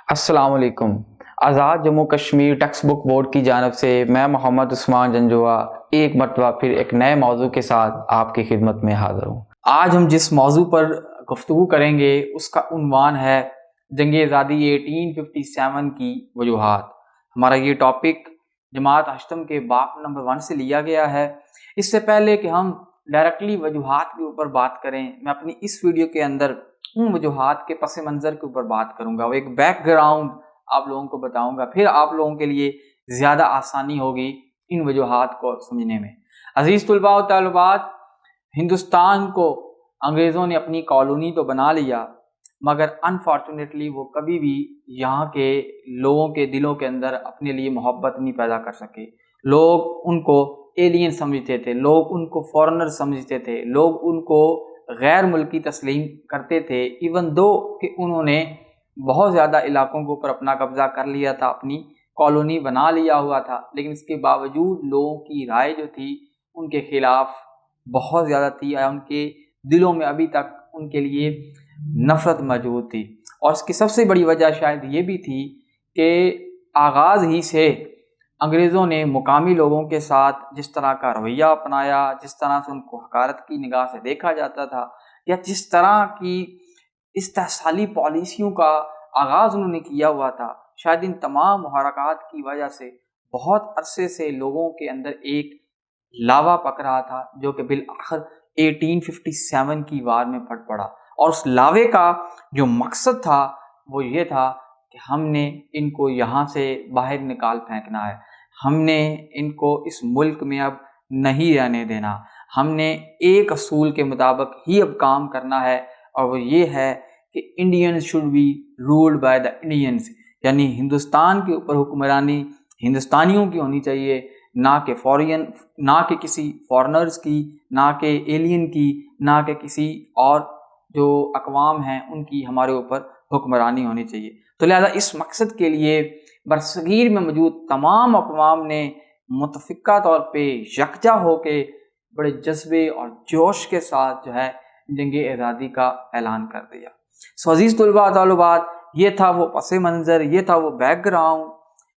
السلام علیکم۔ Azad Jammu Kashmir text book board کی جانب سے میں محمد عثمان جنجوا ایک مرتبہ پھر ایک نئے موضوع کے ساتھ آپ کی خدمت میں حاضر ہوں۔ آج ہم جس موضوع پر گفتگو کریں گے اس کا عنوان ہے جنگ آزادی 1857 کی وجوہات۔ ہمارا یہ ٹاپک جماعت ہشتم کے باب نمبر 1 سے لیا گیا ہے۔ اس سے پہلے کہ ہم ڈائریکٹلی وجوہات کے اوپر بات کریں، میں اپنی اس ویڈیو کے اندر ان وجوہات کے پس منظر کے اوپر بات کروں گا، وہ ایک بیک گراؤنڈ آپ لوگوں کو بتاؤں گا، پھر آپ لوگوں کے لیے زیادہ آسانی ہوگی ان وجوہات کو سمجھنے میں۔ عزیز طلباء و طالبات، ہندوستان کو انگریزوں نے اپنی کالونی تو بنا لیا، مگر انفارچونیٹلی وہ کبھی بھی یہاں کے لوگوں کے دلوں کے اندر اپنے لیے محبت نہیں پیدا کر سکے۔ لوگ ان کو ایلین سمجھتے تھے، لوگ ان کو فورنر سمجھتے تھے، لوگ ان کو غیر ملکی تسلیم کرتے تھے، ایون دو کہ انہوں نے بہت زیادہ علاقوں کے اوپر اپنا قبضہ کر لیا تھا، اپنی کالونی بنا لیا ہوا تھا، لیکن اس کے باوجود لوگوں کی رائے جو تھی ان کے خلاف بہت زیادہ تھی، ان کے دلوں میں ابھی تک ان کے لیے نفرت موجود تھی۔ اور اس کی سب سے بڑی وجہ شاید یہ بھی تھی کہ آغاز ہی سے انگریزوں نے مقامی لوگوں کے ساتھ جس طرح کا رویہ اپنایا، جس طرح سے ان کو حقارت کی نگاہ سے دیکھا جاتا تھا، یا جس طرح کی استحصالی پالیسیوں کا آغاز انہوں نے کیا ہوا تھا، شاید ان تمام محرکات کی وجہ سے بہت عرصے سے لوگوں کے اندر ایک لاوا پک رہا تھا، جو کہ بالآخر 1857 کی وار میں پھٹ پڑا۔ اور اس لاوے کا جو مقصد تھا وہ یہ تھا کہ ہم نے ان کو یہاں سے باہر نکال پھینکنا ہے، ہم نے ان کو اس ملک میں اب نہیں رہنے دینا، ہم نے ایک اصول کے مطابق ہی اب کام کرنا ہے، اور وہ یہ ہے کہ Indians should be ruled by the Indians, یعنی ہندوستان کے اوپر حکمرانی ہندوستانیوں کی ہونی چاہیے، نہ کہ کسی فارنرز کی، نہ کہ ایلین کی، نہ کہ کسی اور جو اقوام ہیں ان کی ہمارے اوپر حکمرانی ہونی چاہیے۔ تو لہذا اس مقصد کے لیے برصغیر میں موجود تمام اقوام نے متفقہ طور پہ یکجا ہو کے بڑے جذبے اور جوش کے ساتھ جو ہے جنگ آزادی کا اعلان کر دیا۔ عزیز طلباء طالبات، یہ تھا وہ پس منظر، یہ تھا وہ بیک گراؤنڈ۔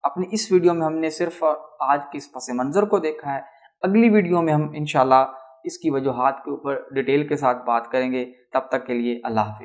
اپنی اس ویڈیو میں ہم نے صرف آج کے اس پس منظر کو دیکھا ہے، اگلی ویڈیو میں ہم انشاءاللہ اس کی وجوہات کے اوپر ڈیٹیل کے ساتھ بات کریں گے۔ تب تک کے لیے اللہ حافظ۔